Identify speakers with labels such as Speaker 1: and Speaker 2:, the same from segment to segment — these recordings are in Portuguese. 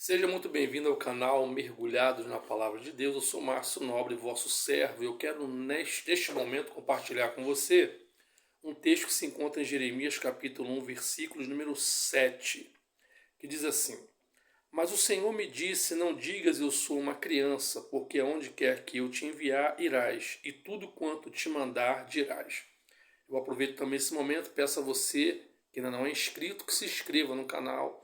Speaker 1: Seja muito bem-vindo ao canal Mergulhados na Palavra de Deus. Eu sou Márcio Nobre, vosso servo, e eu quero neste momento compartilhar com você um texto que se encontra em Jeremias capítulo 1, versículos número 7, que diz assim: Mas o Senhor me disse, não digas eu sou uma criança, porque aonde quer que eu te enviar, irás, e tudo quanto te mandar, dirás. Eu aproveito também esse momento, peço a você que ainda não é inscrito, que se inscreva no canal,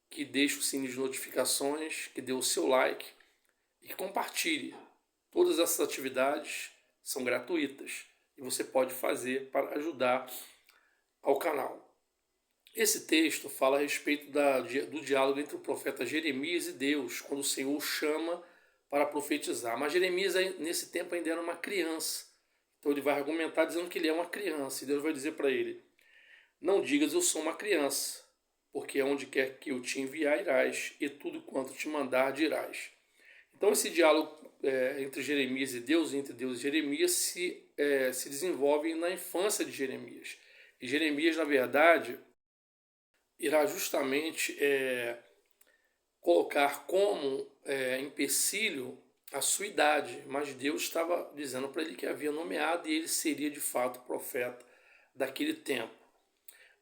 Speaker 1: que deixe o sininho de notificações, que dê o seu like e que compartilhe. Todas essas atividades são gratuitas e você pode fazer para ajudar ao canal. Esse texto fala a respeito do diálogo entre o profeta Jeremias e Deus, quando o Senhor o chama para profetizar. Mas Jeremias, nesse tempo, ainda era uma criança. Então ele vai argumentar dizendo que ele é uma criança. E Deus vai dizer para ele: Não digas eu sou uma criança, porque onde quer que eu te enviar, irás, e tudo quanto te mandar, dirás. Então esse diálogo entre Jeremias e Deus, entre Deus e Jeremias, se desenvolve na infância de Jeremias. E Jeremias, na verdade, irá justamente colocar como empecilho a sua idade, mas Deus estava dizendo para ele que havia nomeado e ele seria de fato profeta daquele tempo.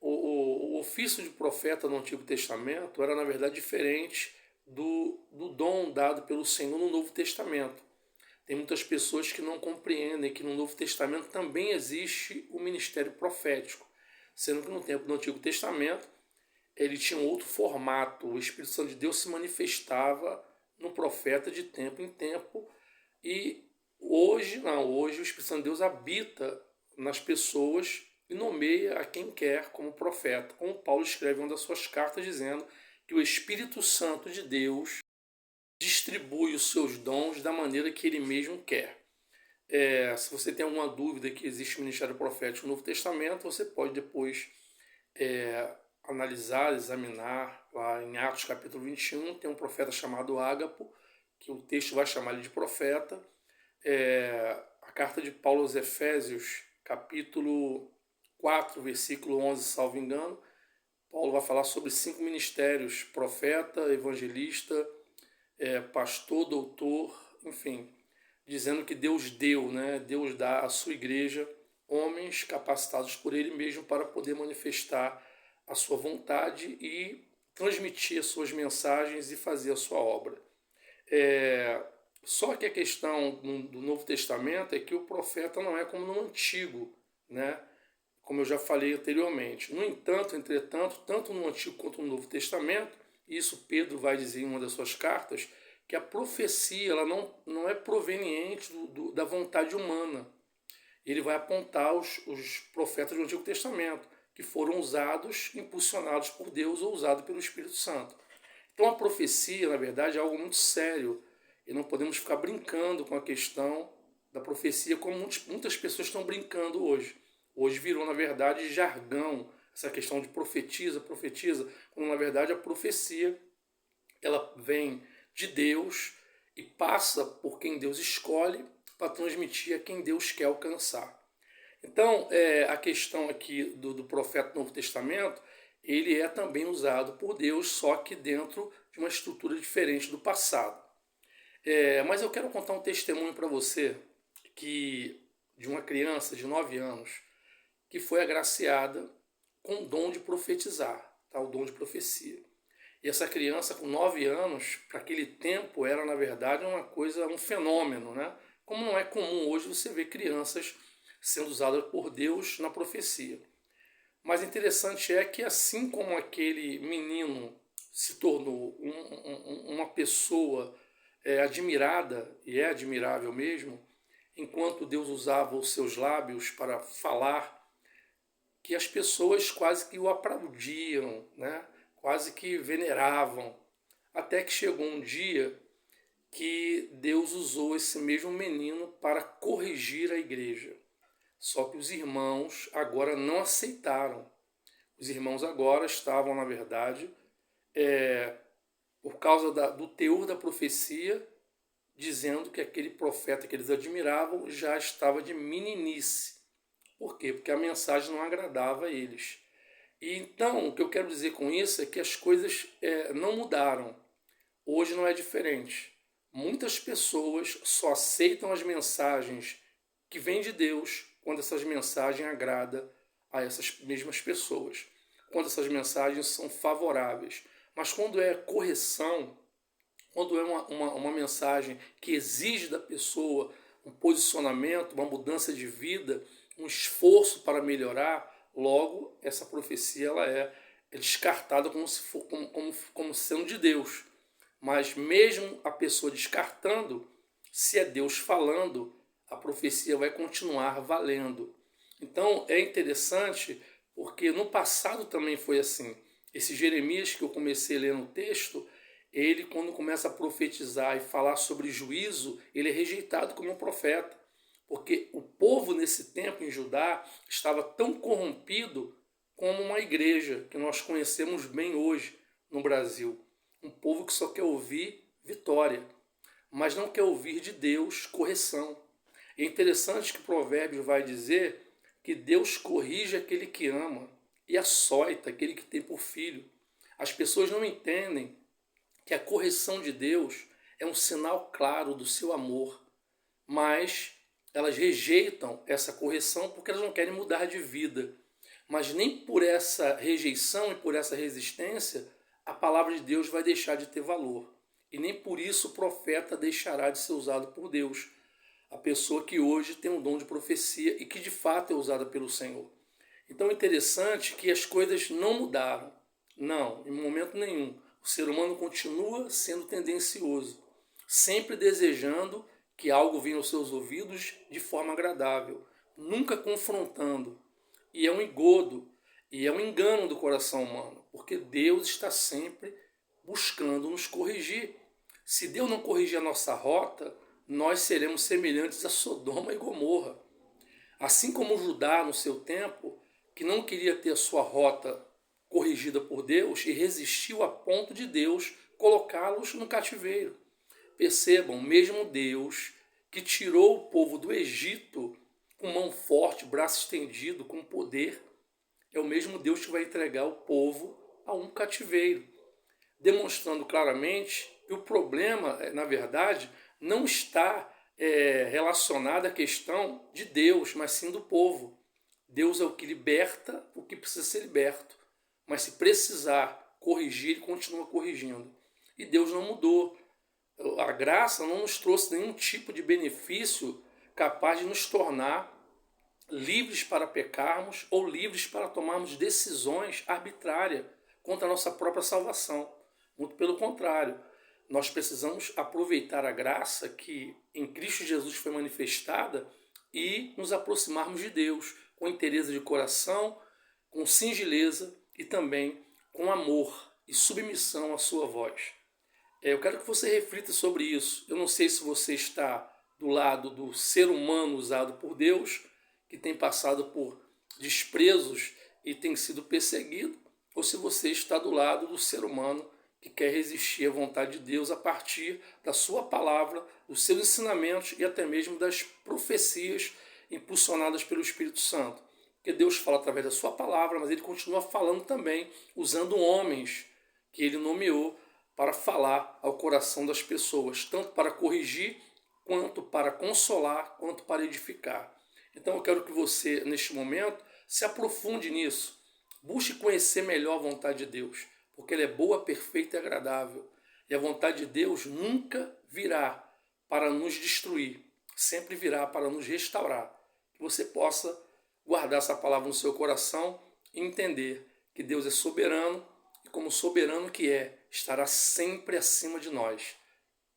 Speaker 1: O ofício de profeta no Antigo Testamento era, na verdade, diferente do dom dado pelo Senhor no Novo Testamento. Tem muitas pessoas que não compreendem que no Novo Testamento também existe o ministério profético, sendo que no tempo do Antigo Testamento ele tinha um outro formato. O Espírito Santo de Deus se manifestava no profeta de tempo em tempo, e hoje não, hoje o Espírito Santo de Deus habita nas pessoas e nomeia a quem quer como profeta, como Paulo escreve em uma das suas cartas dizendo que o Espírito Santo de Deus distribui os seus dons da maneira que ele mesmo quer. Se você tem alguma dúvida que existe o ministério profético no Novo Testamento, você pode depois analisar, examinar. Lá em Atos capítulo 21 tem um profeta chamado Ágapo, que o texto vai chamar ele de profeta. A carta de Paulo aos Efésios, capítulo 4, versículo 11, salvo engano, Paulo vai falar sobre 5 ministérios: profeta, evangelista, pastor, doutor, enfim, dizendo que Deus deu, né? Deus dá à sua igreja homens capacitados por ele mesmo para poder manifestar a sua vontade e transmitir as suas mensagens e fazer a sua obra. Só que a questão do Novo Testamento é que o profeta não é como no Antigo, né? Como eu já falei anteriormente. No entanto, entretanto, tanto no Antigo quanto no Novo Testamento, isso Pedro vai dizer em uma das suas cartas, que a profecia ela não é proveniente da vontade humana. Ele vai apontar os profetas do Antigo Testamento, que foram usados, impulsionados por Deus ou usados pelo Espírito Santo. Então a profecia, na verdade, é algo muito sério, e não podemos ficar brincando com a questão da profecia como muitas pessoas estão brincando hoje. Hoje virou, na verdade, jargão essa questão de profetiza, profetiza, quando na verdade a profecia ela vem de Deus e passa por quem Deus escolhe para transmitir a quem Deus quer alcançar. Então, a questão aqui do profeta do Novo Testamento, ele é também usado por Deus, só que dentro de uma estrutura diferente do passado. Mas eu quero contar um testemunho para você de uma criança de 9 anos que foi agraciada com o dom de profetizar, tá? O dom de profecia. E essa criança com 9 anos, para aquele tempo, era na verdade uma coisa, um fenômeno, né? Como não é comum hoje você ver crianças sendo usadas por Deus na profecia. Mas interessante é que assim como aquele menino se tornou uma pessoa admirada, e é admirável mesmo, enquanto Deus usava os seus lábios para falar, que as pessoas quase que o aplaudiam, né? Quase que veneravam, até que chegou um dia que Deus usou esse mesmo menino para corrigir a igreja. Só que os irmãos agora não aceitaram. Os irmãos agora estavam, na verdade, por causa do teor da profecia, dizendo que aquele profeta que eles admiravam já estava de meninice. Por quê? Porque a mensagem não agradava a eles. E então, o que eu quero dizer com isso é que as coisas não mudaram. Hoje não é diferente. Muitas pessoas só aceitam as mensagens que vêm de Deus quando essas mensagens agradam a essas mesmas pessoas, quando essas mensagens são favoráveis. Mas quando é correção, quando é uma mensagem que exige da pessoa um posicionamento, uma mudança de vida, um esforço para melhorar, logo essa profecia ela é descartada como, se for, como sendo de Deus. Mas mesmo a pessoa descartando, se é Deus falando, a profecia vai continuar valendo. Então é interessante porque no passado também foi assim. Esse Jeremias que eu comecei a ler no texto, ele quando começa a profetizar e falar sobre juízo, ele é rejeitado como um profeta. Porque o povo nesse tempo em Judá estava tão corrompido como uma igreja que nós conhecemos bem hoje no Brasil. Um povo que só quer ouvir vitória, mas não quer ouvir de Deus correção. É interessante que Provérbios vai dizer que Deus corrige aquele que ama e açoita aquele que tem por filho. As pessoas não entendem que a correção de Deus é um sinal claro do seu amor, mas elas rejeitam essa correção porque elas não querem mudar de vida. Mas nem por essa rejeição e por essa resistência a palavra de Deus vai deixar de ter valor. E nem por isso o profeta deixará de ser usado por Deus. A pessoa que hoje tem um dom de profecia e que de fato é usada pelo Senhor. Então é interessante que as coisas não mudaram. Não, em momento nenhum. O ser humano continua sendo tendencioso, sempre desejando que algo venha aos seus ouvidos de forma agradável, nunca confrontando. E é um engodo, e é um engano do coração humano, porque Deus está sempre buscando nos corrigir. Se Deus não corrigir a nossa rota, nós seremos semelhantes a Sodoma e Gomorra. Assim como Judá no seu tempo, que não queria ter a sua rota corrigida por Deus e resistiu a ponto de Deus colocá-los no cativeiro. Percebam, mesmo Deus que tirou o povo do Egito com mão forte, braço estendido, com poder, é o mesmo Deus que vai entregar o povo a um cativeiro, demonstrando claramente que o problema, na verdade, não está relacionado à questão de Deus, mas sim do povo. Deus é o que liberta o que precisa ser liberto, mas se precisar corrigir, ele continua corrigindo. E Deus não mudou. A graça não nos trouxe nenhum tipo de benefício capaz de nos tornar livres para pecarmos ou livres para tomarmos decisões arbitrárias contra a nossa própria salvação. Muito pelo contrário, nós precisamos aproveitar a graça que em Cristo Jesus foi manifestada e nos aproximarmos de Deus com inteireza de coração, com singeleza e também com amor e submissão à sua voz. Eu quero que você reflita sobre isso. Eu não sei se você está do lado do ser humano usado por Deus, que tem passado por desprezos e tem sido perseguido, ou se você está do lado do ser humano que quer resistir à vontade de Deus a partir da sua palavra, dos seus ensinamentos e até mesmo das profecias impulsionadas pelo Espírito Santo. Porque Deus fala através da sua palavra, mas ele continua falando também usando homens que ele nomeou para falar ao coração das pessoas, tanto para corrigir, quanto para consolar, quanto para edificar. Então eu quero que você, neste momento, se aprofunde nisso. Busque conhecer melhor a vontade de Deus, porque ela é boa, perfeita e agradável. E a vontade de Deus nunca virá para nos destruir, sempre virá para nos restaurar. Que você possa guardar essa palavra no seu coração e entender que Deus é soberano e como soberano que é, estará sempre acima de nós.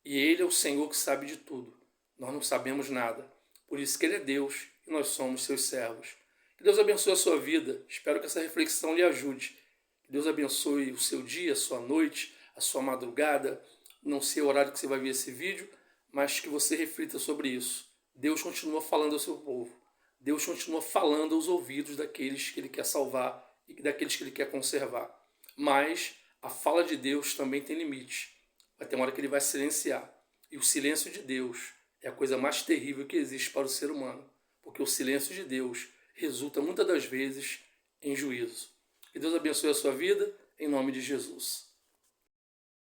Speaker 1: E Ele é o Senhor que sabe de tudo. Nós não sabemos nada. Por isso que Ele é Deus e nós somos seus servos. Que Deus abençoe a sua vida. Espero que essa reflexão lhe ajude. Que Deus abençoe o seu dia, a sua noite, a sua madrugada. Não sei o horário que você vai ver esse vídeo, mas que você reflita sobre isso. Deus continua falando ao seu povo. Deus continua falando aos ouvidos daqueles que Ele quer salvar e daqueles que Ele quer conservar. Mas a fala de Deus também tem limite. Vai ter uma hora que Ele vai silenciar. E o silêncio de Deus é a coisa mais terrível que existe para o ser humano. Porque o silêncio de Deus resulta muitas das vezes em juízo. Que Deus abençoe a sua vida, em nome de Jesus.